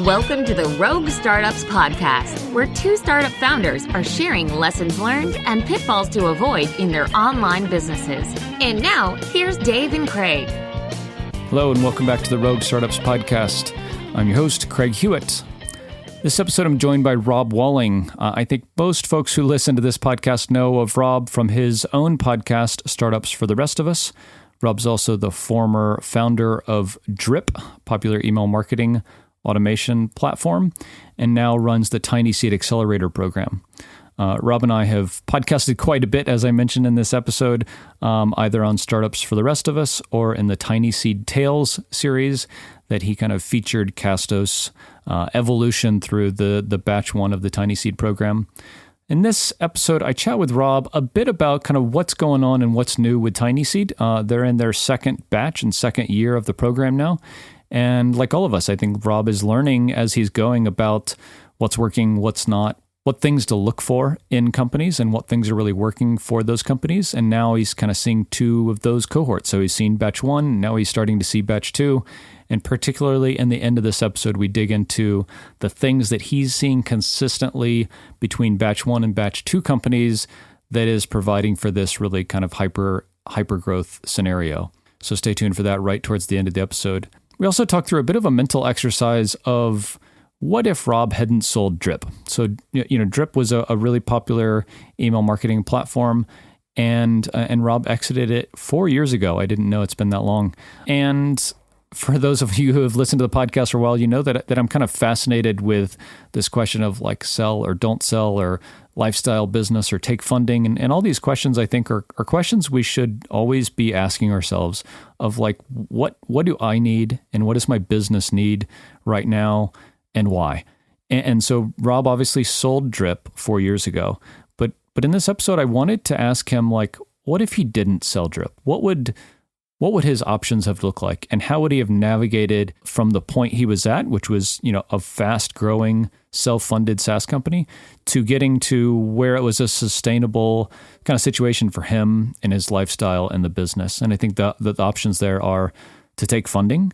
Welcome to the Rogue Startups Podcast, where two startup founders are sharing lessons learned and pitfalls to avoid in their online businesses. And now, here's Dave and Craig. Hello, and welcome back to the Rogue Startups Podcast. I'm your host, Craig Hewitt. This episode, I'm joined by Rob Walling. I think most folks who listen to this podcast know of Rob from his own podcast, Startups for the Rest of Us. Rob's also the former founder of Drip, popular email marketing automation platform, and now runs the TinySeed accelerator program. Rob and I have podcasted quite a bit, as I mentioned in this episode, either on Startups for the Rest of Us or in the TinySeed Tales series that he kind of featured Castos' evolution through the batch one of the TinySeed program. In this episode, I chat with Rob a bit about kind of what's going on and what's new with TinySeed. They're in their second batch and second year of the program now. And like all of us, I think Rob is learning as he's going about what's working, what's not, what things to look for in companies and what things are really working for those companies. And now he's kind of seeing two of those cohorts. So he's seen batch one, now he's starting to see batch two. And particularly in the end of this episode, we dig into the things that he's seeing consistently between batch one and batch two companies that is providing for this really kind of hyper growth scenario. So stay tuned for that right towards the end of the episode. We also talked through a bit of a mental exercise of what if Rob hadn't sold Drip? So, Drip was a really popular email marketing platform, and Rob exited it 4 years ago. I didn't know it's been that long. And for those of you who have listened to the podcast for a while, you know that I'm kind of fascinated with this question of like sell or don't sell or lifestyle business or take funding. And all these questions I think are questions we should always be asking ourselves of like, what do I need and what does my business need right now and why? And so Rob obviously sold Drip 4 years ago, but in this episode, I wanted to ask him like, what if he didn't sell Drip? What would his options have looked like? And how would he have navigated from the point he was at, which was, a fast growing, self-funded SaaS company, to getting to where it was a sustainable kind of situation for him and his lifestyle and the business? And I think the options there are to take funding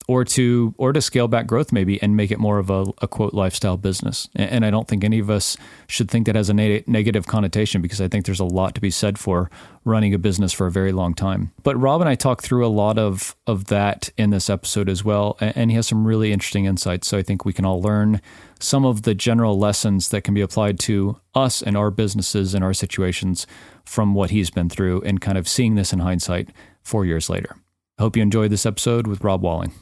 or to scale back growth maybe and make it more of a quote lifestyle business. And I don't think any of us should think that has a negative connotation, because I think there's a lot to be said for running a business for a very long time. But Rob and I talked through a lot of that in this episode as well, and he has some really interesting insights. So I think we can all learn some of the general lessons that can be applied to us and our businesses and our situations from what he's been through and kind of seeing this in hindsight 4 years later. I hope you enjoyed this episode with Rob Walling.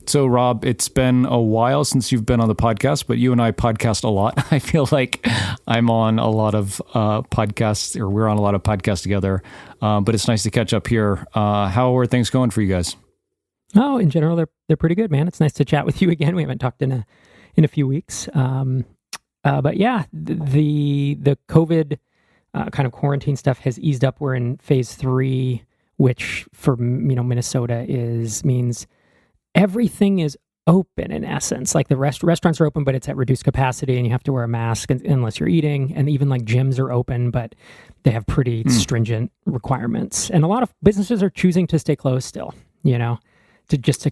So, Rob, it's been a while since you've been on the podcast, but you and I podcast a lot. I feel like I'm on a lot of podcasts, or we're on a lot of podcasts together, but it's nice to catch up here. How are things going for you guys? Oh, in general, they're pretty good, man. It's nice to chat with you again. We haven't talked in a few weeks. But yeah, the COVID kind of quarantine stuff has eased up. We're in phase 3, which for Minnesota means everything is open in essence. Like the restaurants are open, but it's at reduced capacity and you have to wear a mask unless you're eating. And even like gyms are open, but they have pretty stringent requirements. And a lot of businesses are choosing to stay closed still, to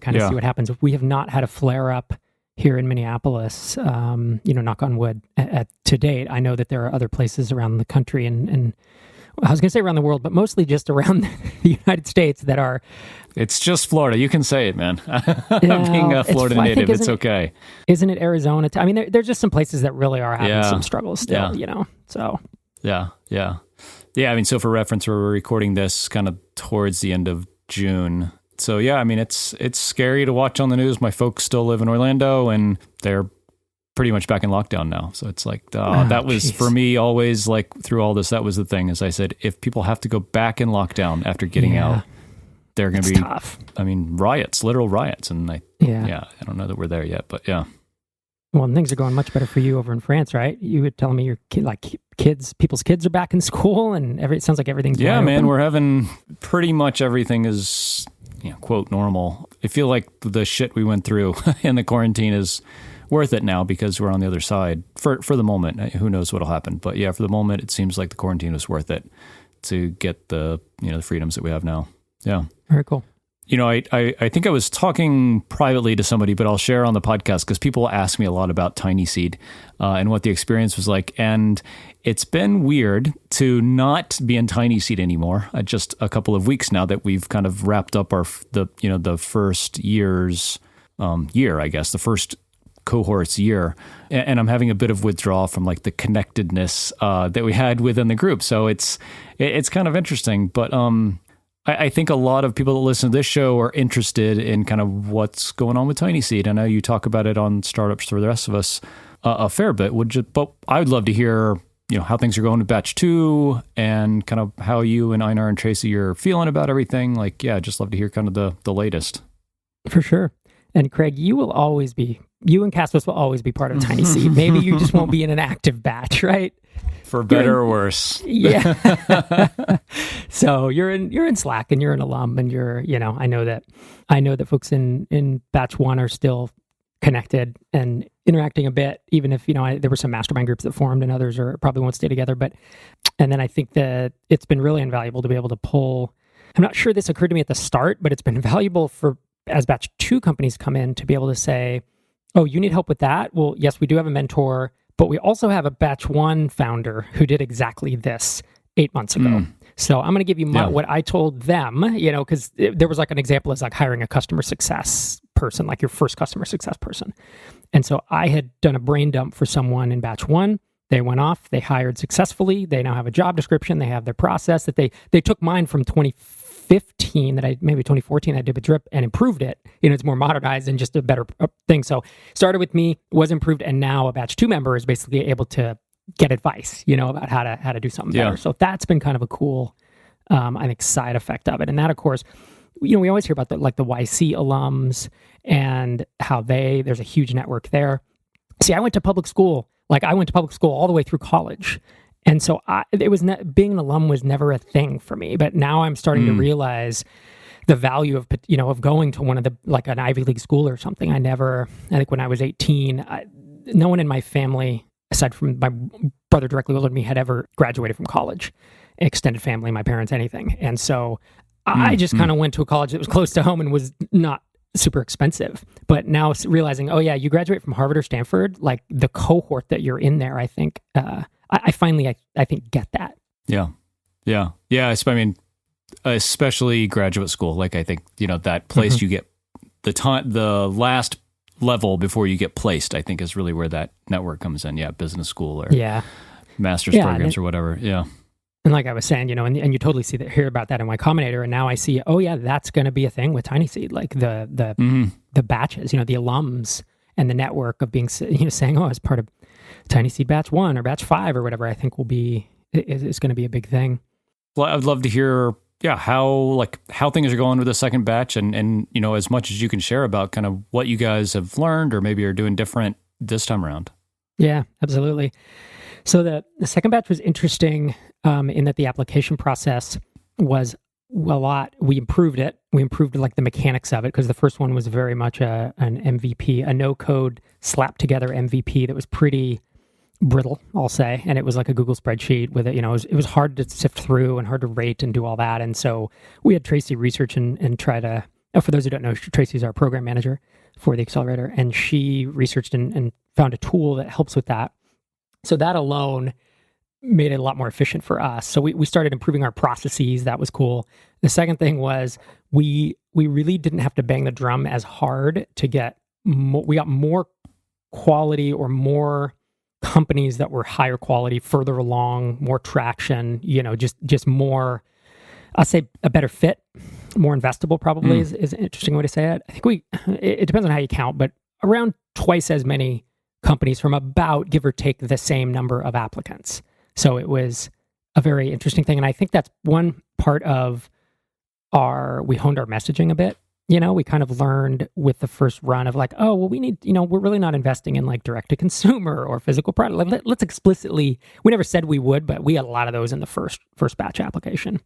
kind of see what happens. We have not had a flare up here in Minneapolis, knock on wood to date. I know that there are other places around the country and I was going to say around the world, but mostly just around the United States that are... It's just Florida. You can say it, man. Being a Florida native, it's okay. Isn't it Arizona? There's just some places that really are having some struggles still, so... Yeah. I mean, so for reference, we're recording this kind of towards the end of June. So yeah, I mean, it's scary to watch on the news. My folks still live in Orlando and they're pretty much back in lockdown now. So it's like, that was for me always like through all this, that was the thing, as I said, if people have to go back in lockdown after getting out, they're going to be tough. I mean, literal riots. And I don't know that we're there yet, but yeah. Well, and things are going much better for you over in France, right? You were telling me your people's kids are back in school and it sounds like everything's man, open. We're having pretty much everything is, quote, normal. I feel like the shit we went through in the quarantine is worth it now because we're on the other side for the moment. Who knows what'll happen, but yeah, for the moment, it seems like the quarantine was worth it to get the the freedoms that we have now. Yeah, very cool. I think I was talking privately to somebody, but I'll share on the podcast because people ask me a lot about TinySeed and what the experience was like. And it's been weird to not be in TinySeed anymore. Just a couple of weeks now that we've kind of wrapped up the first year's year, I guess, the first cohort's year. And I'm having a bit of withdrawal from like the connectedness that we had within the group. So it's kind of interesting, but I think a lot of people that listen to this show are interested in kind of what's going on with TinySeed. I know you talk about it on Startups for the Rest of Us a fair bit. But I would love to hear, how things are going with Batch 2 and kind of how you and Einar and Tracy are feeling about everything. Like, yeah, just love to hear kind of the latest. For sure. And Craig, you and Caspas will always be part of TinySeed. Maybe you just won't be in an active batch, right? For better or worse. Yeah. So you're in Slack and you're an alum and I know that folks in batch 1 are still connected and interacting a bit, even if, there were some mastermind groups that formed and others probably won't stay together. And then I think that it's been really invaluable to be able to pull, I'm not sure this occurred to me at the start, but it's been valuable as batch 2 companies come in to be able to say, oh, you need help with that? Well, yes, we do have a mentor, but we also have a batch 1 founder who did exactly this 8 months ago. So I'm going to give you what I told them, because there was like an example as like hiring a customer success person, like your first customer success person. And so I had done a brain dump for someone in batch 1. They went off, they hired successfully. They now have a job description. They have their process that they took mine from 2015 maybe 2014 I did with Drip and improved it. It's more modernized and just a better thing. So started with me, was improved, and now a batch 2 member is basically able to get advice, about how to do something better. So that's been kind of a cool, I think, side effect of it. And that, of course, we always hear about the YC alums and how there's a huge network there. See, I went to public school. I went to public school all the way through college. And so being an alum was never a thing for me. But now I'm starting to realize the value of going to one of an Ivy League school or something. I think when I was 18, no one in my family, aside from my brother directly older than me, had ever graduated from college. Extended family, my parents, anything. And so I just kind of went to a college that was close to home and was not super expensive. But now realizing, oh yeah, you graduate from Harvard or Stanford, like the cohort that you're in there, I think, I finally get that. Yeah. I mean, especially graduate school. I think, that place you get the last level before you get placed, I think is really where that network comes in. Yeah. Business school or master's programs or whatever. Yeah. And like I was saying, and you totally hear about that in Y Combinator. And now I see, oh yeah, that's going to be a thing with TinySeed, like the batches, the alums and the network of being, saying, oh, as part of TinySeed batch 1 or batch 5 or whatever, I think is going to be a big thing. Well, I'd love to hear, how things are going with the second batch and as much as you can share about kind of what you guys have learned or maybe are doing different this time around. Yeah, absolutely. So the second batch was interesting in that the application process was a lot. We improved it. We improved the mechanics of it because the first one was very much an MVP, a no-code slapped together MVP that was pretty brittle, I'll say. And it was like a Google spreadsheet with it. It was hard to sift through and hard to rate and do all that. And so we had Tracy research and try to. For those who don't know, Tracy's our program manager for the accelerator, and she researched and found a tool that helps with that. So that alone made it a lot more efficient for us. So we started improving our processes. That was cool. The second thing was we really didn't have to bang the drum as hard to get we got more quality or more companies that were higher quality, further along, more traction, just more, I'll say a better fit, more investable probably is an interesting way to say it. I think it depends on how you count, but around twice as many companies from about, give or take, the same number of applicants. So it was a very interesting thing. And I think that's one part of we honed our messaging a bit. We kind of learned with the first run of we need, we're really not investing in direct to consumer or physical product. Let's explicitly, we never said we would, but we had a lot of those in the first batch application.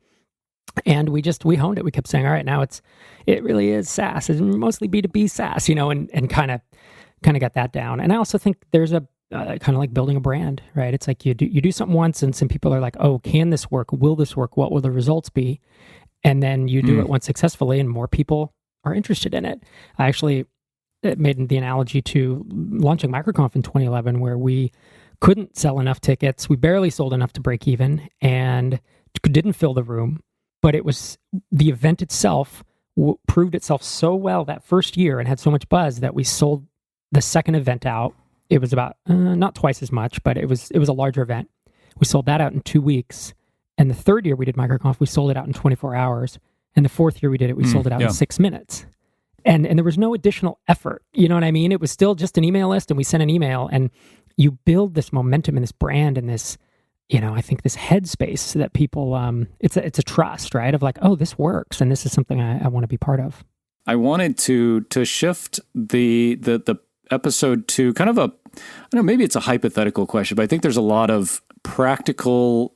And we honed it. We kept saying, all right, now it really is SaaS. It's mostly B2B SaaS, and kind of got that down. And I also think there's a kind of like building a brand, right? It's like you do something once and some people are like, oh, can this work? Will this work? What will the results be? And then you do it once successfully and more people are interested in it. I actually made the analogy to launching MicroConf in 2011, where we couldn't sell enough tickets. We barely sold enough to break even and didn't fill the room. But it was the event itself proved itself so well that first year and had so much buzz that we sold the second event out. It was about not twice as much, but it was a larger event. We sold that out in 2 weeks. And the third year we did MicroConf, we sold it out in 24 hours. And the fourth year we did it, we sold it out in 6 minutes. And there was no additional effort. You know what I mean? It was still just an email list, and we sent an email, and you build this momentum and this brand and this, I think this headspace that people, it's a trust, right? Of like, oh, this works, and this is something I want to be part of. I wanted to shift the episode to kind of maybe it's a hypothetical question, but I think there's a lot of practical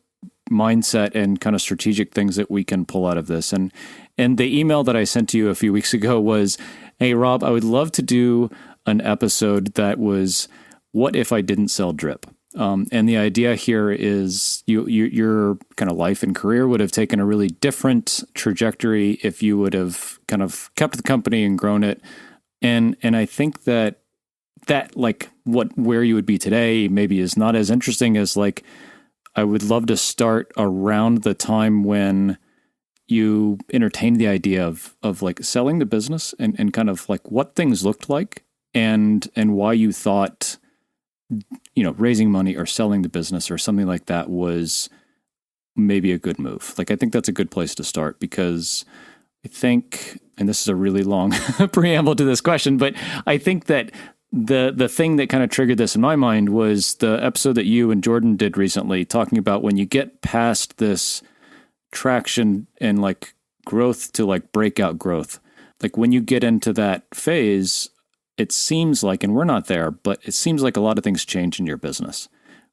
mindset and kind of strategic things that we can pull out of this. And the email that I sent to you a few weeks ago was, hey, Rob, I would love to do an episode that was, what if I didn't sell drip? And the idea here is your kind of life and career would have taken a really different trajectory if you would have kind of kept the company and grown it. And I think that like where you would be today maybe is not as interesting as like, I would love to start around the time when you entertained the idea of like selling the business and kind of like what things looked like and why you thought, raising money or selling the business or something like that was maybe a good move. Like, I think that's a good place to start, because I think, and this is a really long preamble to this question, but I think that the thing that kind of triggered this in my mind was the episode that you and Jordan did recently, talking about when you get past this traction and like growth to like breakout growth. Like when you get into that phase, it seems like, and we're not there, but it seems like a lot of things change in your business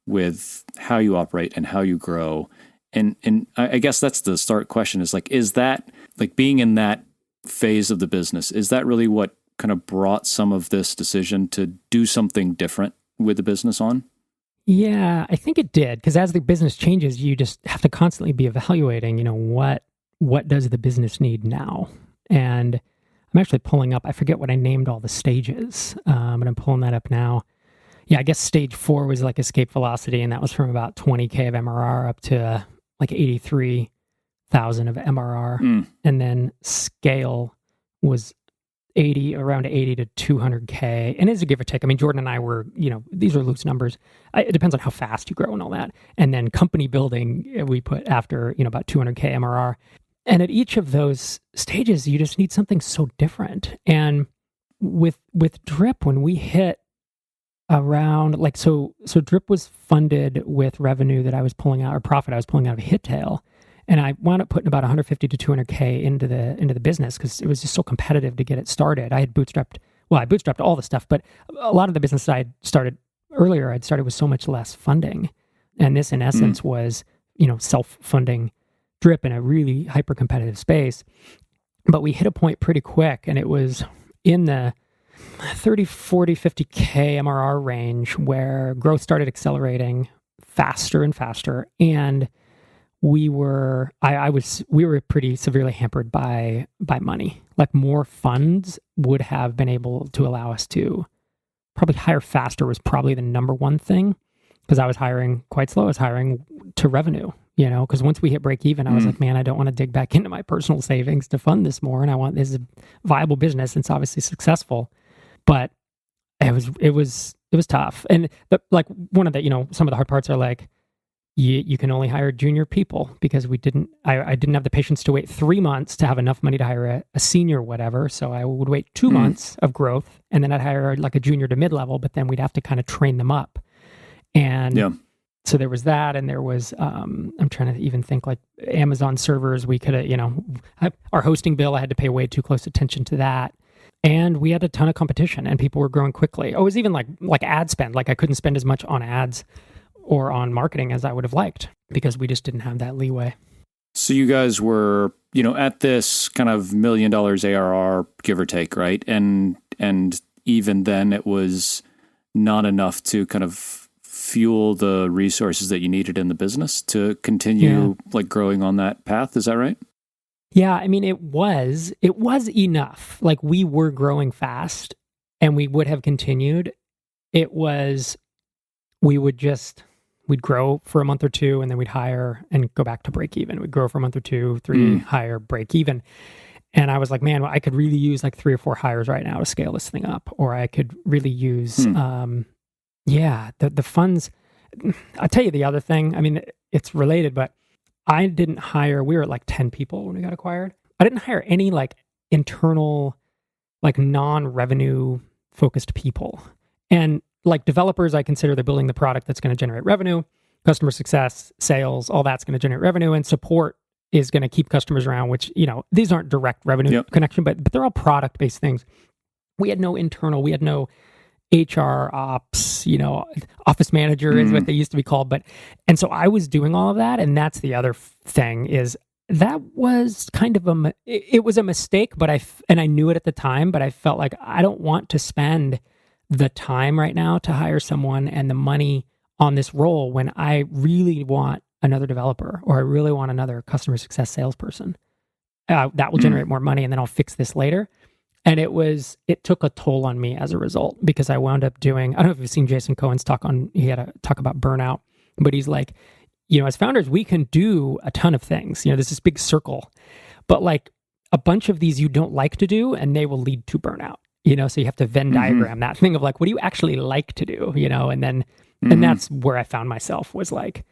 with how you operate and how you grow. And I guess that's the start question, is like, is that like being in that phase of the business, is that really what kind of brought some of this decision to do something different with the business on? Yeah, I think it did, because as the business changes, you just have to constantly be evaluating, what does the business need now? And I'm actually pulling up, I forget what I named all the stages, but I'm pulling that up now. Yeah, I guess stage 4 was like escape velocity, and that was from about 20K of MRR up to like 83,000 of MRR. And then scale was around 80 to 200K. And it's a give or take. I mean, Jordan and I were, these are loose numbers. It depends on how fast you grow and all that. And then company building, we put after, about 200K MRR. And at each of those stages, you just need something so different. And with Drip, when we hit around, like, so Drip was funded with revenue that I was pulling out, or profit I was pulling out of HitTail. And I wound up putting about 150 to 200K into the business, because it was just so competitive to get it started. I bootstrapped all the stuff, but a lot of the business I had started earlier, I'd started with so much less funding. And this, in essence, was, self-funding Drip in a really hyper-competitive space. But we hit a point pretty quick, and it was in the 30, 40, 50K MRR range where growth started accelerating faster and faster. And we were pretty severely hampered by money. Like, more funds would have been able to allow us to probably hire faster was probably the number one thing, because I was hiring quite slow. I was hiring to revenue, because once we hit break even, I was like, man, I don't want to dig back into my personal savings to fund this more. And this is a viable business. And it's obviously successful, but it was tough. And like one of the, some of the hard parts are like, you can only hire junior people, because I didn't have the patience to wait 3 months to have enough money to hire a senior, whatever. So I would wait 2 months of growth, and then I'd hire like a junior to mid-level, but then we'd have to kind of train them up. And so there was that. And there was, I'm trying to even think, like Amazon servers, we could have, our hosting bill, I had to pay way too close attention to that. And we had a ton of competition, and people were growing quickly. Oh, it was even like ad spend. Like, I couldn't spend as much on ads or on marketing as I would have liked, because we just didn't have that leeway. So you guys were, at this kind of $1 million ARR, give or take, right? And even then it was not enough to kind of fuel the resources that you needed in the business to continue like growing on that path. Is that right? Yeah, I mean, it was enough. Like, we were growing fast and we would have continued. It was, we'd grow for a month or two and then we'd hire and go back to break even. We'd grow for a month or two, three, hire, break even. And I was like, man, well, I could really use like 3 or 4 hires right now to scale this thing up. Or I could really use, the funds. I'll tell you the other thing. I mean, it's related, but I didn't hire, we were at like 10 people when we got acquired. I didn't hire any like internal, like non-revenue focused people. And like developers, I consider they're building the product that's going to generate revenue, customer success, sales, all that's going to generate revenue, and support is going to keep customers around, which, these aren't direct revenue connection, but they're all product-based things. We had no internal, we had no HR ops, office manager is what they used to be called. And so I was doing all of that. And that's the other thing is that was kind of it was a mistake, but I knew it at the time, but I felt like I don't want to spend the time right now to hire someone and the money on this role when I really want another developer or I really want another customer success salesperson. That will generate more money and then I'll fix this later. And it took a toll on me as a result because I wound up doing, I don't know if you've seen Jason Cohen's talk he had a talk about burnout, but he's like, as founders, we can do a ton of things. There's this big circle, but like a bunch of these you don't like to do and they will lead to burnout, so you have to Venn diagram that thing of like, what do you actually like to do, and then, and that's where I found myself was like,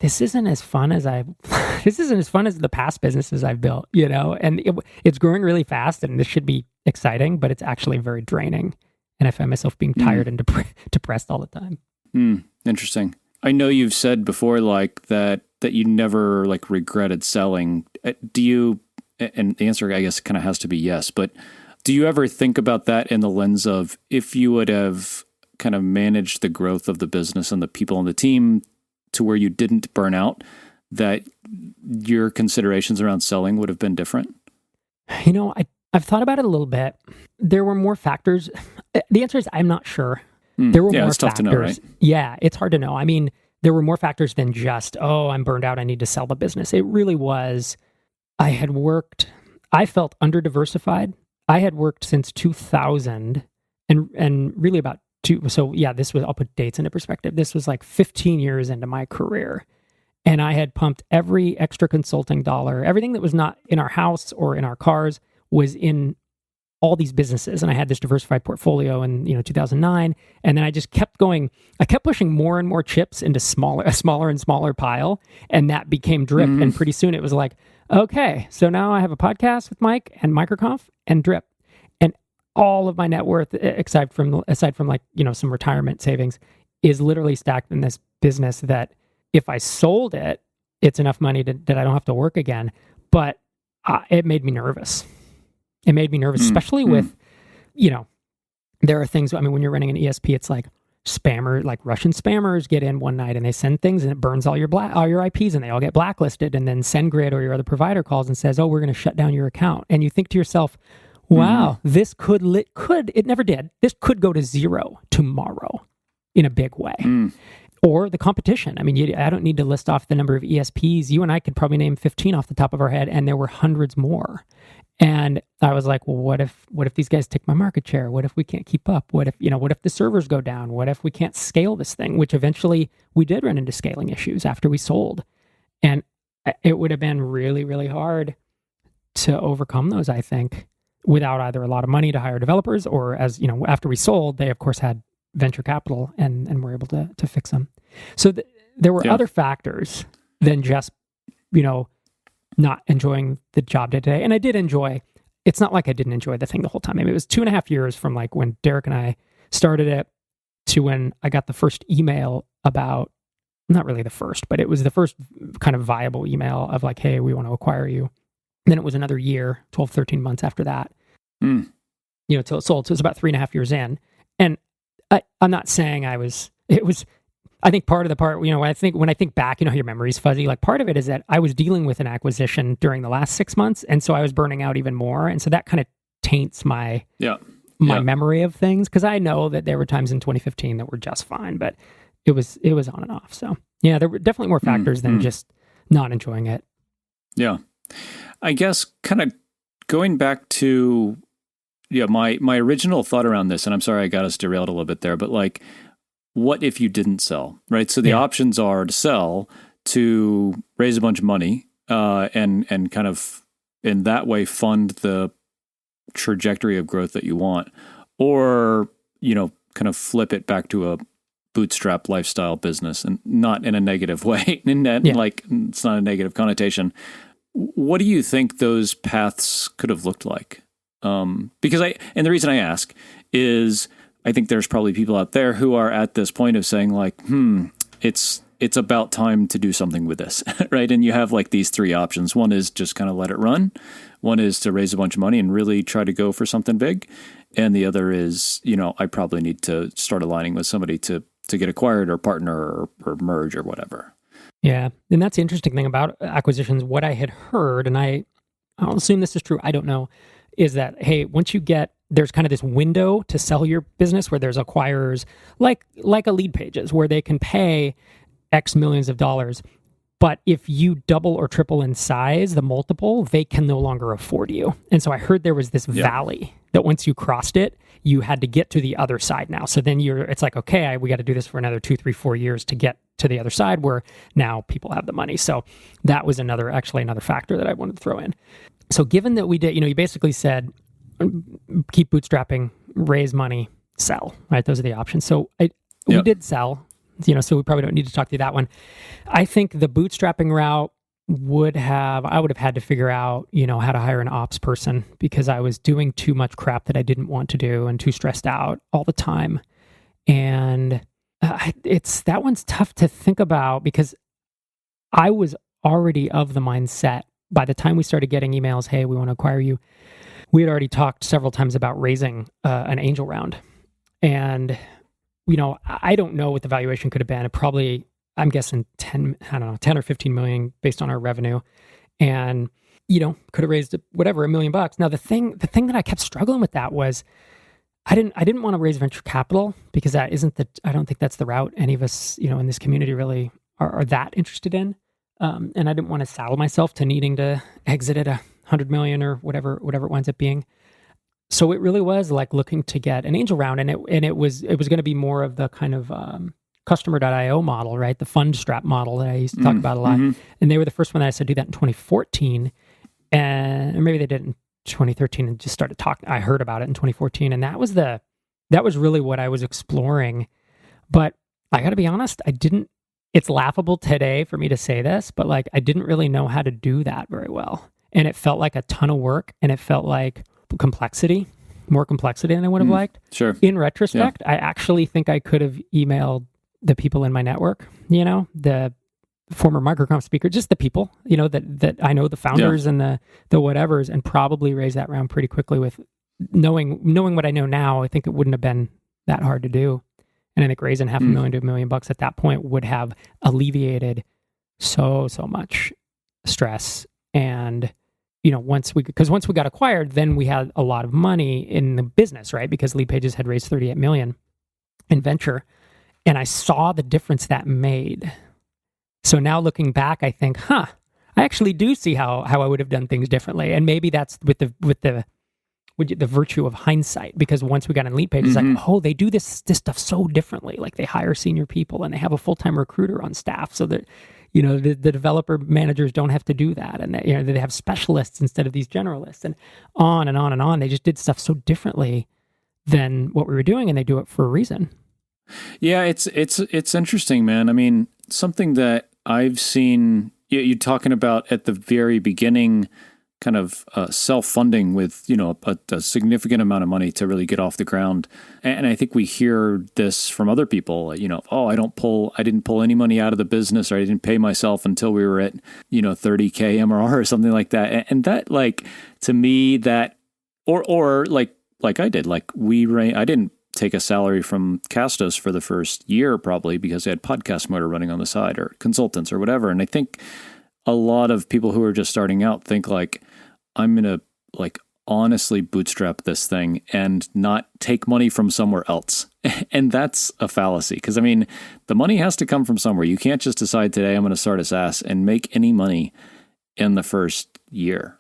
this isn't as fun as the past businesses I've built, and it's growing really fast and this should be exciting, but it's actually very draining. And I find myself being tired and depressed all the time. Interesting. I know you've said before, like that you never like regretted selling. Do you, and the answer I guess kind of has to be yes, but do you ever think about that in the lens of if you would have kind of managed the growth of the business and the people on the team to where you didn't burn out, that your considerations around selling would have been different? I've thought about it a little bit. There were more factors. The answer is I'm not sure. There were more it's tough factors. To know, right? Yeah, it's hard to know. I mean, there were more factors than just, I'm burned out, I need to sell the business. It really was, I felt under-diversified. I had worked since 2000 and really about this was, I'll put dates into perspective. This was like 15 years into my career. And I had pumped every extra consulting dollar, everything that was not in our house or in our cars was in all these businesses. And I had this diversified portfolio in 2009. And then I just kept going. I kept pushing more and more chips into a smaller and smaller pile. And that became Drip. And pretty soon it was like, okay, so now I have a podcast with Mike and MicroConf and Drip. And all of my net worth, aside from like, some retirement savings, is literally stacked in this business that if I sold it, it's enough money that I don't have to work again. But it made me nervous. It made me nervous, especially with, there are things, I mean, when you're running an ESP, it's like Russian spammers get in one night and they send things and it burns all your IPs and they all get blacklisted. And then SendGrid or your other provider calls and says, we're going to shut down your account. And you think to yourself, wow, this it never did. This could go to zero tomorrow in a big way. Or the competition. I mean, I don't need to list off the number of ESPs. You and I could probably name 15 off the top of our head, and there were hundreds more. And I was like, well, what if these guys take my market share? What if we can't keep up? What if the servers go down? What if we can't scale this thing? Which eventually we did run into scaling issues after we sold. And it would have been really, really hard to overcome those, I think, without either a lot of money to hire developers or after we sold, they of course had venture capital and were able to fix them. So there were other factors than just, not enjoying the job day to day. And I did enjoy, it's not like I didn't enjoy the thing the whole time. I mean, it was 2.5 years from like when Derek and I started it to when I got the first email about, not really the first, but it was the first kind of viable email of like, hey, we want to acquire you. And then it was another year, 12, 13 months after that, till it sold. So it was about 3.5 years in. And I'm not saying I think part of the part, when I think back, your memory's fuzzy, like part of it is that I was dealing with an acquisition during the last 6 months. And so I was burning out even more. And so that kind of taints my memory of things. Cause I know that there were times in 2015 that were just fine, but it was on and off. So yeah, there were definitely more factors than just not enjoying it. Yeah. I guess kind of going back to my original thought around this, and I'm sorry I got us derailed a little bit there, but like, what if you didn't sell, right? So the options are to sell, to raise a bunch of money, and kind of in that way fund the trajectory of growth that you want, or kind of flip it back to a bootstrap lifestyle business, and not in a negative way. Like, it's not a negative connotation. What do you think those paths could have looked like? Because and the reason I ask is I think there's probably people out there who are at this point of saying like, it's about time to do something with this, right? And you have like these three options. One is just kind of let it run. One is to raise a bunch of money and really try to go for something big. And the other is, I probably need to start aligning with somebody to get acquired or partner or merge or whatever. Yeah. And that's the interesting thing about acquisitions. What I had heard, and I'll assume this is true, I don't know, is that, hey, once you there's kind of this window to sell your business where there's acquirers like a Lead Pages where they can pay X millions of dollars. But if you double or triple in size, the multiple, they can no longer afford you. And so I heard there was this valley that once you crossed it, you had to get to the other side now. So then it's like, okay, we got to do this for another 2, 3, 4 years to get to the other side where now people have the money. So that was another factor that I wanted to throw in. So given that we did, you basically said, keep bootstrapping, raise money, sell, right? Those are the options. So we did sell, so we probably don't need to talk through that one. I think the bootstrapping route I would have had to figure out, how to hire an ops person because I was doing too much crap that I didn't want to do and too stressed out all the time. And that one's tough to think about because I was already of the mindset by the time we started getting emails, hey, we want to acquire you. We had already talked several times about raising an angel round. And, I don't know what the valuation could have been. It probably, I'm guessing 10 or 15 million based on our revenue. And, could have raised $1 million. Now, the thing that I kept struggling with that was I didn't want to raise venture capital because I don't think that's the route any of us, in this community really are that interested in. And I didn't want to saddle myself to needing to exit at 100 million or whatever it winds up being. So it really was like looking to get an angel round, and it was going to be more of the kind of customer.io model, right? The fund strap model that I used to talk about a lot. Mm-hmm. And they were the first one that I said do that in 2014, and maybe they did it in 2013 and just started talking. I heard about it in 2014, and that was really what I was exploring. But I got to be honest, it's laughable today for me to say this, but like I didn't really know how to do that very well. And it felt like a ton of work, and it felt like more complexity than I would have liked. Sure. In retrospect, I actually think I could have emailed the people in my network, the former microcomp speaker, just the people, that I know, the founders and the whatevers, and probably raise that round pretty quickly with knowing what I know now. I think it wouldn't have been that hard to do. And I think raising $500,000 to $1 million at that point would have alleviated so much stress. And, once we got acquired, then we had a lot of money in the business, right? Because Lead Pages had raised $38 million in venture. And I saw the difference that made. So now looking back, I think, I actually do see how I would have done things differently. And maybe that's with the virtue of hindsight, because once we got in Lead Pages, like, oh, they do this stuff so differently. Like they hire senior people and they have a full-time recruiter on staff so that, the developer managers don't have to do that. And they have specialists instead of these generalists, and on and on and on. They just did stuff so differently than what we were doing, and they do it for a reason. Yeah, it's interesting, man. I mean, something that I've seen you talking about at the very beginning, kind of self-funding with, a significant amount of money to really get off the ground. And I think we hear this from other people, I didn't pull any money out of the business, or I didn't pay myself until we were at, 30K MRR or something like that. And that, like, to me, that, or like I did, I didn't take a salary from Castos for the first year, probably because they had Podcast Motor running on the side, or consultants or whatever. And I think a lot of people who are just starting out think like, I'm going to honestly bootstrap this thing and not take money from somewhere else. And that's a fallacy, because the money has to come from somewhere. You can't just decide today I'm going to start a SaaS and make any money in the first year.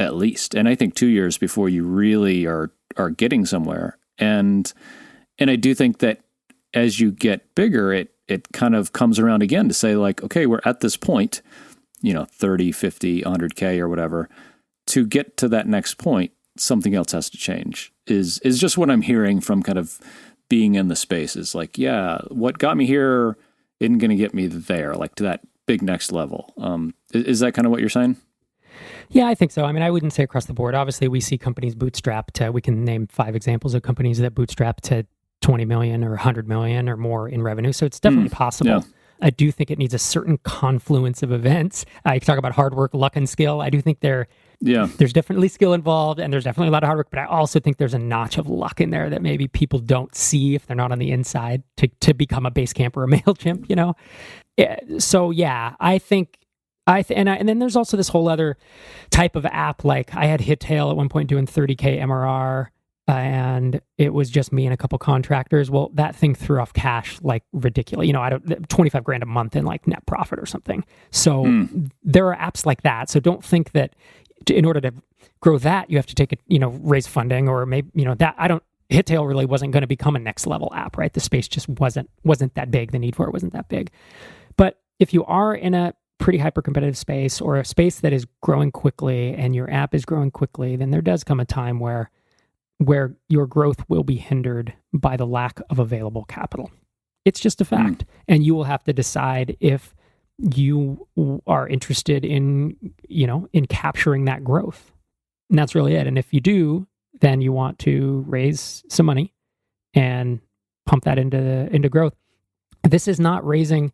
at least. And I think 2 years before you really are getting somewhere. And I do think that as you get bigger, it kind of comes around again to say like, okay, we're at this point, 30, 50, 100K or whatever. To get to that next point, something else has to change is just what I'm hearing from kind of being in the space is like, yeah, what got me here isn't going to get me there, like to that big next level. Is that kind of what you're saying? Yeah, I think so. I mean, I wouldn't say across the board. Obviously, we see companies bootstrap to, we can name 5 examples of companies that bootstrap to 20 million or 100 million or more in revenue. So it's definitely possible. Yeah. I do think it needs a certain confluence of events. I talk about hard work, luck, and skill. I do think there's definitely skill involved and there's definitely a lot of hard work, but I also think there's a notch of luck in there that maybe people don't see if they're not on the inside to become a Basecamp or a MailChimp, So yeah, I think, and then there's also this whole other type of app. Like I had Hittail at one point doing 30K MRR, and it was just me and a couple contractors. Well, that thing threw off cash like ridiculous. I don't 25 grand a month in like net profit or something. So there are apps like that. So don't think that in order to grow that, you have to take raise funding or maybe, Hittail really wasn't going to become a next level app, right? The space just wasn't that big. The need for it wasn't that big. But if you are in a pretty hyper competitive space or a space that is growing quickly and your app is growing quickly, then there does come a time where your growth will be hindered by the lack of available capital. It's just a fact. And you will have to decide if you are interested in capturing that growth. And that's really it. And if you do, then you want to raise some money and pump that into growth. This is not raising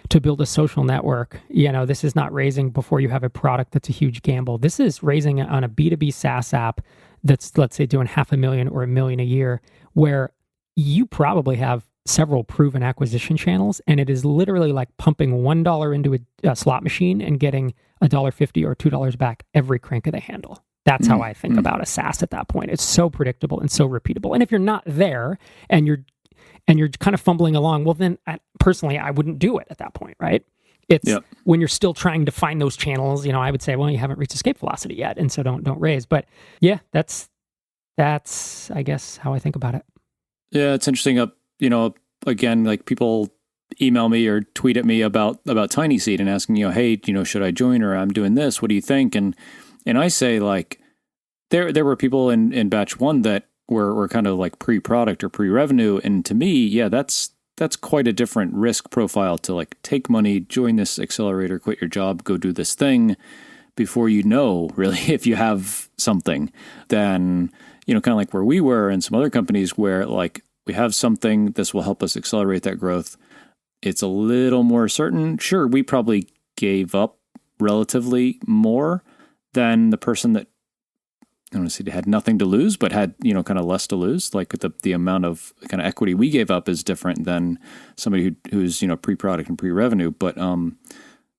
to build a social network. This is not raising before you have a product that's a huge gamble. This is raising on a B2B SaaS app that's, let's say, doing $500,000 or $1 million a year, where you probably have several proven acquisition channels, and it is literally like pumping $1 into a slot machine and getting $1.50 or $2 back every crank of the handle. That's how I think about a SaaS at that point. It's so predictable and so repeatable. And if you're not there and you're kind of fumbling along, well, then personally, I wouldn't do it at that point, right? It's when you're still trying to find those channels, I would say, well, you haven't reached escape velocity yet, and so don't raise. But yeah, that's I guess how I think about it. Yeah, it's interesting. Again, like people email me or tweet at me about TinySeed and asking, hey, should I join, or I'm doing this? What do you think? And I say, like, there were people in batch 1 that were kind of like pre-product or pre-revenue, and to me, yeah, that's quite a different risk profile to like take money, join this accelerator, quit your job, go do this thing before really if you have something. Then kind of like where we were and some other companies where like we have something, this will help us accelerate that growth. It's a little more certain. Sure, we probably gave up relatively more than the person that, I don't want to say had nothing to lose, but had, kind of less to lose. Like the amount of kind of equity we gave up is different than somebody who's, pre-product and pre-revenue. But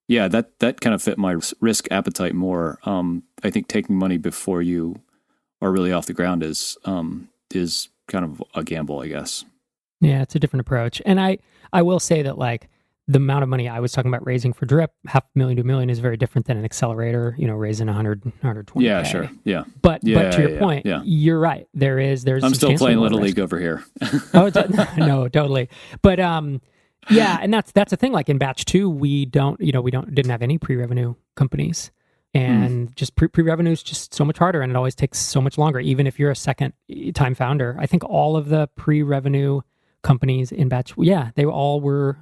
yeah, that kind of fit my risk appetite more. I think taking money before you are really off the ground is kind of a gamble, I guess. Yeah, it's a different approach. And I will say that like the amount of money I was talking about raising for Drip, $500,000 to $1 million, is very different than an accelerator, raising 120. Yeah, sure. Yeah. But to your point, you're right. There's I'm still playing Little League over here. No, totally. But yeah, and that's the thing. Like in batch 2, we didn't have any pre-revenue companies. And just pre-revenue is just so much harder, and it always takes so much longer. Even if you're a second-time founder, I think all of the pre-revenue companies in batch, they all were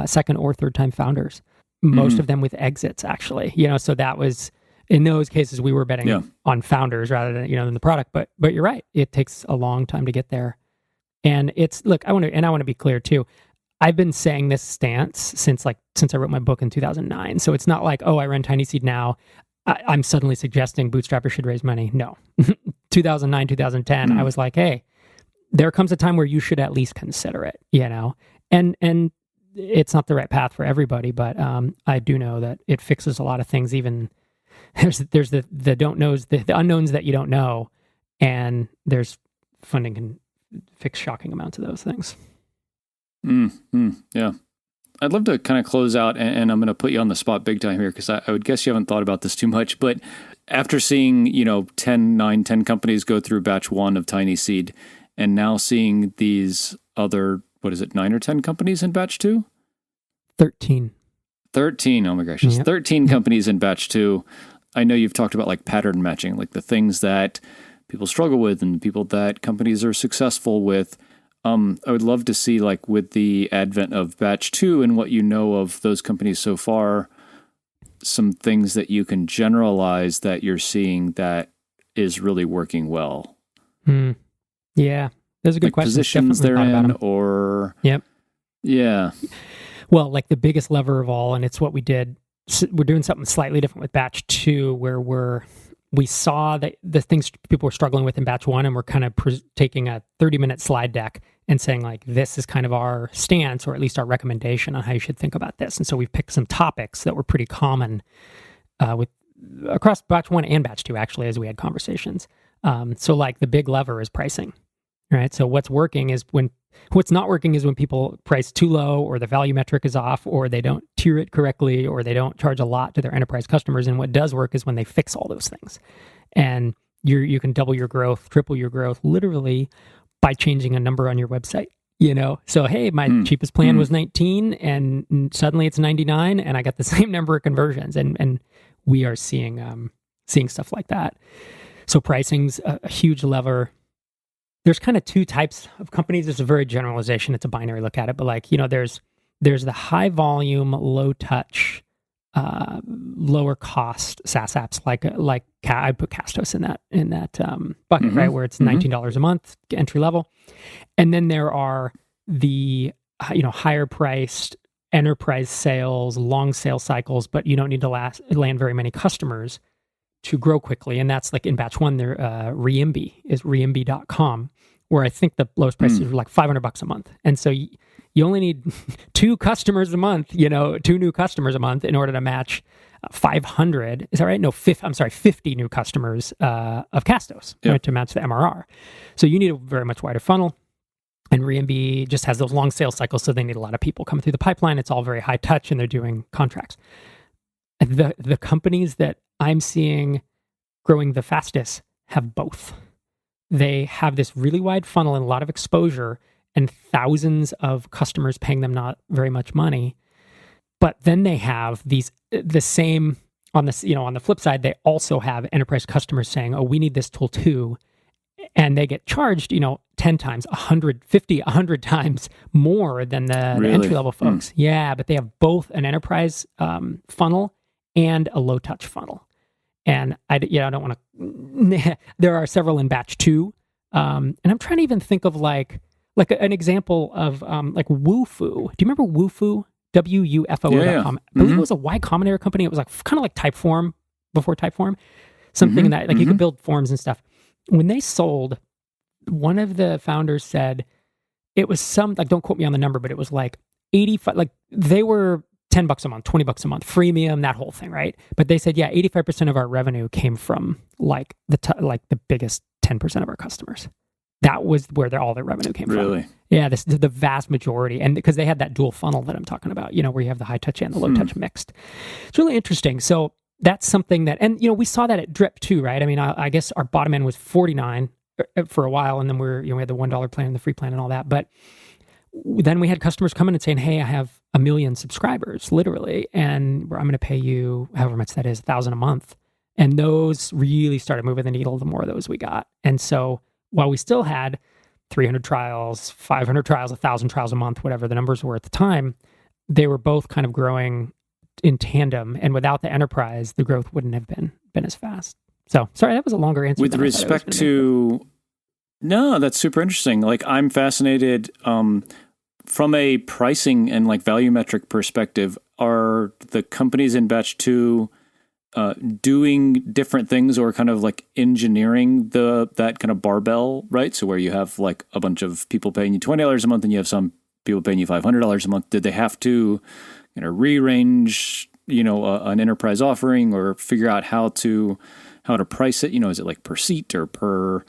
second or third-time founders. Most of them with exits, actually. So that was, in those cases, we were betting on founders rather than than the product. But you're right; it takes a long time to get there. And I want to be clear too. I've been saying this stance since I wrote my book in 2009. So it's not like, oh, I run TinySeed now, I'm suddenly suggesting bootstrappers should raise money. No. 2009, 2010, I was like, hey, there comes a time where you should at least consider it, and it's not the right path for everybody, but I do know that it fixes a lot of things. Even there's the don't knows, the unknowns that you don't know, and there's funding can fix shocking amounts of those things. Yeah. I'd love to kind of close out, and I'm going to put you on the spot big time here because I would guess you haven't thought about this too much, but after seeing, 10 companies go through batch 1 of TinySeed, and now seeing these other, 9 or 10 companies in batch 2? 13. 13, oh my gosh. Yep. 13 companies in batch 2. I know you've talked about like pattern matching, like the things that people struggle with and people that companies are successful with. I would love to see, like, with the advent of batch 2 and what you know of those companies so far, some things that you can generalize that you're seeing that is really working well. Yeah, those are good questions. Positions they're in, or yep, yeah. Well, like the biggest lever of all, and it's what we did. We're doing something slightly different with batch 2, where we saw that the things people were struggling with in batch 1, and we're kind of taking a 30-minute slide deck and saying, like, this is kind of our stance, or at least our recommendation on how you should think about this. And so we've picked some topics that were pretty common with across batch 1 and batch 2, actually, as we had conversations. So like the big lever is pricing, right? So what's not working is when people price too low, or the value metric is off, or they don't tier it correctly, or they don't charge a lot to their enterprise customers. And what does work is when they fix all those things. And you can double your growth, triple your growth, literally by changing a number on your website. So hey, my cheapest plan was 19, and suddenly it's 99, and I got the same number of conversions. And we are seeing stuff like that. So pricing's a huge lever. There's kind of two types of companies. There's a very generalization. It's a binary look at it, but like, there's the high volume, low touch, lower cost SaaS apps like I'd put Castos in that bucket, right? Where it's $19 a month, entry level. And then there are the, higher priced enterprise sales, long sales cycles, but you don't need to land very many customers to grow quickly. And that's like in batch 1, there, Reimby is reimby.com, where I think the lowest prices are like $500 a month. And so you only need 2 customers a month, 2 new customers a month in order to match 500. Is that right? No, 50 new customers of Castos, right, to match the MRR. So you need a very much wider funnel. And Reimby just has those long sales cycles, so they need a lot of people coming through the pipeline. It's all very high touch, and they're doing contracts. The companies that I'm seeing growing the fastest have both. They have this really wide funnel and a lot of exposure and thousands of customers paying them not very much money. But then they have the same on the flip side, they also have enterprise customers saying, oh, we need this tool too. And they get charged, 10 times, 150, 100 times more than the entry-level folks. Yeah, but they have both an enterprise funnel and a low-touch funnel. And I don't want to. There are several in batch 2, and I'm trying to even think of like an example of like Wufoo. Do you remember Wufoo? WUFO.com. I believe it was a Y Combinator company. It was like kind of like Typeform before Typeform, something that like you could build forms and stuff. When they sold, one of the founders said it was don't quote me on the number, but it was like 85. Like they were $10 a month, $20 a month, freemium, that whole thing, right? But they said, 85% of our revenue came from like the biggest 10% of our customers. That was where all their revenue came from. Really? Yeah, the vast majority. And because they had that dual funnel that I'm talking about, where you have the high touch and the low touch mixed. It's really interesting. So that's something that, and we saw that at Drip too, right? I mean, I guess our bottom end was 49 for a while, and then we had the $1 plan and the free plan and all that. But then we had customers coming and saying, hey, I have 1 million subscribers, literally, and I'm going to pay you however much that is, $1,000 a month. And those really started moving the needle the more of those we got. And so while we still had 300 trials, 500 trials, 1,000 trials a month, whatever the numbers were at the time, they were both kind of growing in tandem. And without the enterprise, the growth wouldn't have been as fast. So, sorry, that was a longer answer. With respect to... No, that's super interesting. Like, I'm fascinated from a pricing and like value metric perspective. Are the companies in batch 2 doing different things, or kind of like engineering that kind of barbell, right? So where you have like a bunch of people paying you $20 a month and you have some people paying you $500 a month. Did they have to rearrange, an enterprise offering, or figure out how to price it? Is it like per seat or per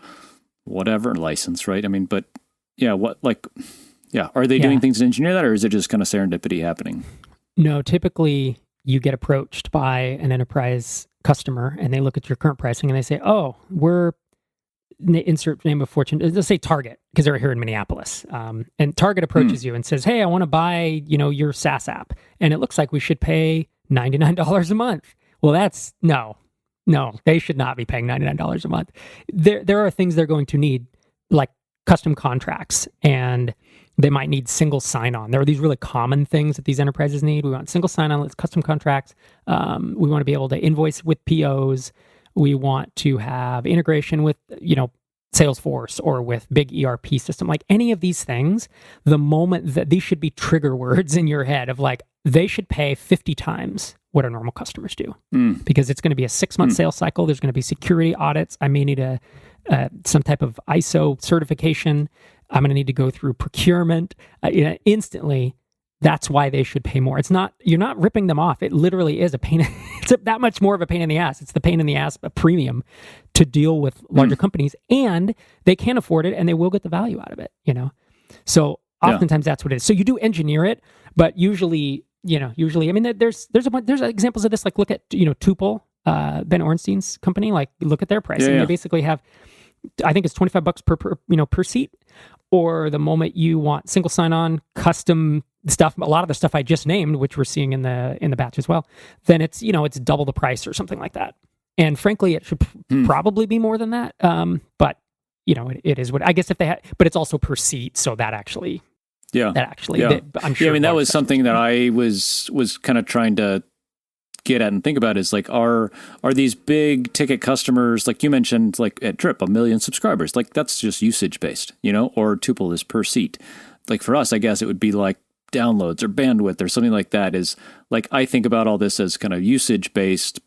whatever license, right? I mean, but are they doing things to engineer that, or is it just kind of serendipity happening? No, typically you get approached by an enterprise customer and they look at your current pricing and they say, oh, we're insert name of fortune, let's say Target, because they're here in Minneapolis. And Target approaches you and says, hey, I want to buy, your SaaS app. And it looks like we should pay $99 a month. Well, that's no, they should not be paying $99 a month. There are things they're going to need, like custom contracts, and they might need single sign-on. There are these really common things that these enterprises need. We want single sign-on, let's custom contracts. We want to be able to invoice with POs. We want to have integration with, Salesforce or with big ERP system. Like any of these things, the moment that these should be trigger words in your head of like, they should pay 50 times what our normal customers do. Because it's going to be a 6-month sales cycle. There's going to be security audits. I may need some type of ISO certification. I'm going to need to go through procurement. Instantly, that's why they should pay more. You're not ripping them off. It literally is a pain. It's that much more of a pain in the ass. It's the pain in the ass, a premium to deal with larger companies, and they can afford it and they will get the value out of it, So oftentimes that's what it is. So you do engineer it, but usually, I mean, there's examples of this, like look at, Tuple, Ben Ornstein's company, like look at their pricing. They basically have, I think it's $25 per seat, or the moment you want single sign-on, custom stuff, a lot of the stuff I just named, which we're seeing in the batch as well, then it's, it's double the price or something like that. And frankly, it should probably be more than that. But it is what, I guess if they had, but it's also per seat. So that actually, I'm sure. I mean, that was something that I was kind of trying to get at and think about is like, are these big ticket customers, like you mentioned, like at Drip, 1 million subscribers, like that's just usage based, or Tuple is per seat. Like for us, I guess it would be like downloads or bandwidth or something like that. Is like, I think about all this as kind of usage based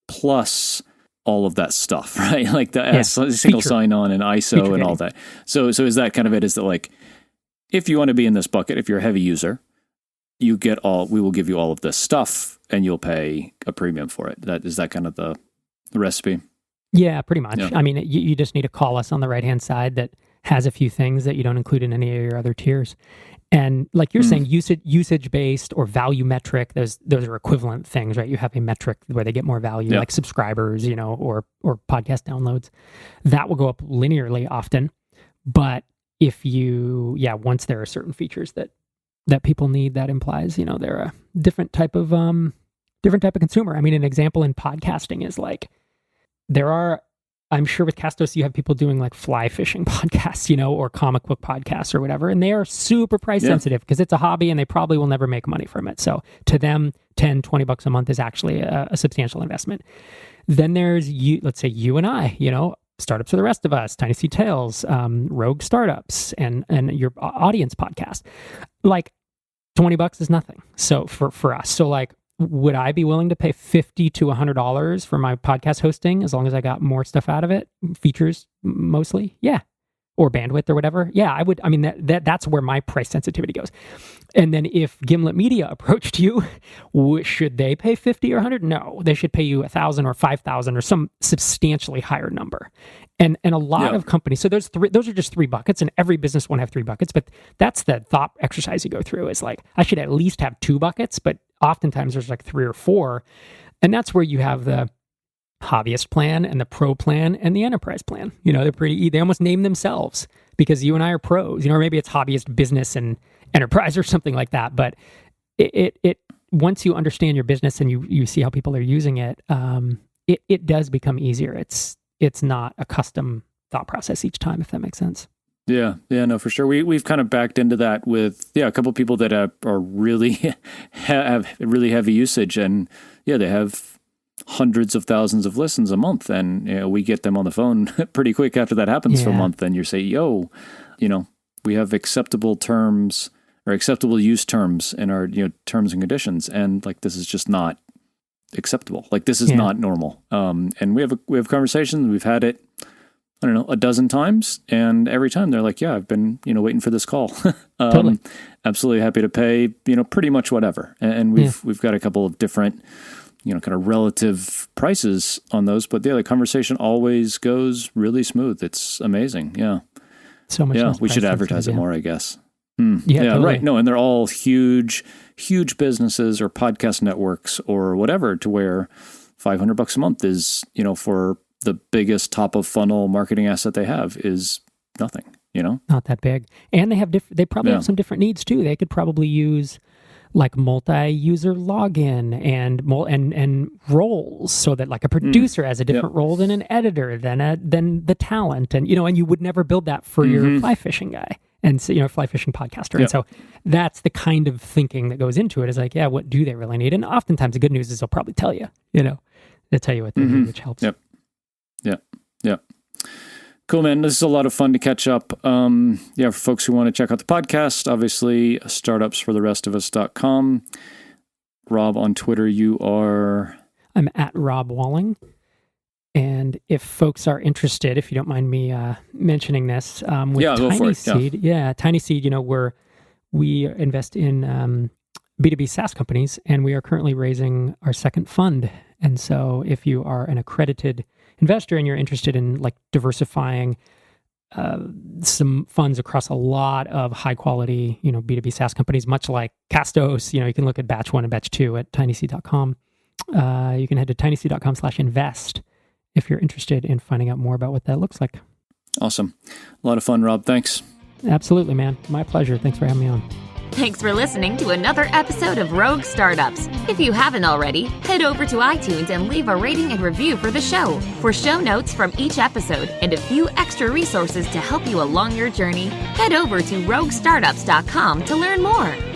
plus all of that stuff, right? Like the single sign-on and ISO and all that. So is that kind of it? Is that like, if you want to be in this bucket, if you're a heavy user, we will give you all of this stuff and you'll pay a premium for it. Is that kind of the recipe? Yeah, pretty much. Yeah. I mean, you just need to call us on the right-hand side that has a few things that you don't include in any of your other tiers. And like you're saying, usage-based or value metric, those are equivalent things, right? You have a metric where they get more value, like subscribers, or podcast downloads. That will go up linearly often. But if once there are certain features that people need, that implies, they're a different type of consumer. I mean, an example in podcasting is like, I'm sure with Castos, you have people doing like fly fishing podcasts, or comic book podcasts or whatever, and they are super price sensitive because it's a hobby and they probably will never make money from it. So to them, $10, $20 a month is actually a substantial investment. Then there's let's say you and I, Startups for the Rest of Us, TinySeed Tales, Rogue Startups, and your audience podcast. Like $20 is nothing. So for us, so like, would I be willing to pay $50 to $100 for my podcast hosting as long as I got more stuff out of it, features mostly? Yeah. Or bandwidth or whatever. Yeah, I would. I mean, that's where my price sensitivity goes. And then if Gimlet Media approached you, should they pay 50 or 100? No, they should pay you 1,000 or 5,000 or some substantially higher number. And a lot of companies, so those are just 3 buckets, and every business won't have 3 buckets, but that's the thought exercise you go through is like, I should at least have 2 buckets, but oftentimes there's like 3 or 4. And that's where you have the hobbyist plan and the pro plan and the enterprise plan. They almost name themselves because you and I are pros, or maybe it's hobbyist, business, and enterprise or something like that. But it once you understand your business and you see how people are using it, it does become easier. It's not a custom thought process each time, if that makes sense. Yeah, no, for sure. We've kind of backed into that with a couple of people that are really have really heavy usage, and they have hundreds of thousands of listens a month, and we get them on the phone pretty quick after that happens for a month. And you say, we have acceptable terms or acceptable use terms in our terms and conditions, and like this is just not acceptable. Like this is not normal. And we have conversations. We've had it, I don't know, a dozen times, and every time they're like, I've been, waiting for this call. Totally. Absolutely happy to pay, pretty much whatever. And we've got a couple of different, kind of relative prices on those, but the conversation always goes really smooth. It's amazing. Yeah. So much. Yeah. We should advertise it more, I guess. Yeah, totally. Right. No, and they're all huge businesses or podcast networks or whatever, to where $500 a month is, for the biggest top of funnel marketing asset they have is nothing, Not that big. And they probably have some different needs too. They could probably use like multi-user login and roles, so that like a producer has a different role than an editor, than the talent, and and you would never build that for your fly fishing guy, and so, fly fishing podcaster. And so that's the kind of thinking that goes into it, is like, what do they really need? And oftentimes the good news is they'll probably tell you, they'll tell you what they need, which helps. Yep. Cool, man. This is a lot of fun to catch up. For folks who want to check out the podcast, obviously, startupsfortherestofus.com. Rob, on Twitter, you are... I'm at Rob Walling. And if folks are interested, if you don't mind me mentioning this, with TinySeed, TinySeed, we invest in B2B SaaS companies, and we are currently raising our second fund. And so if you are an accredited investor and you're interested in like diversifying some funds across a lot of high quality, B2B SaaS companies, much like Castos, you can look at batch 1 and batch 2 at tinyseed.com. You can head to tinyseed.com/invest if you're interested in finding out more about what that looks like. Awesome. A lot of fun, Rob. Thanks. Absolutely, man. My pleasure. Thanks for having me on. Thanks for listening to another episode of Rogue Startups. If you haven't already, head over to iTunes and leave a rating and review for the show. For show notes from each episode and a few extra resources to help you along your journey, head over to roguestartups.com to learn more.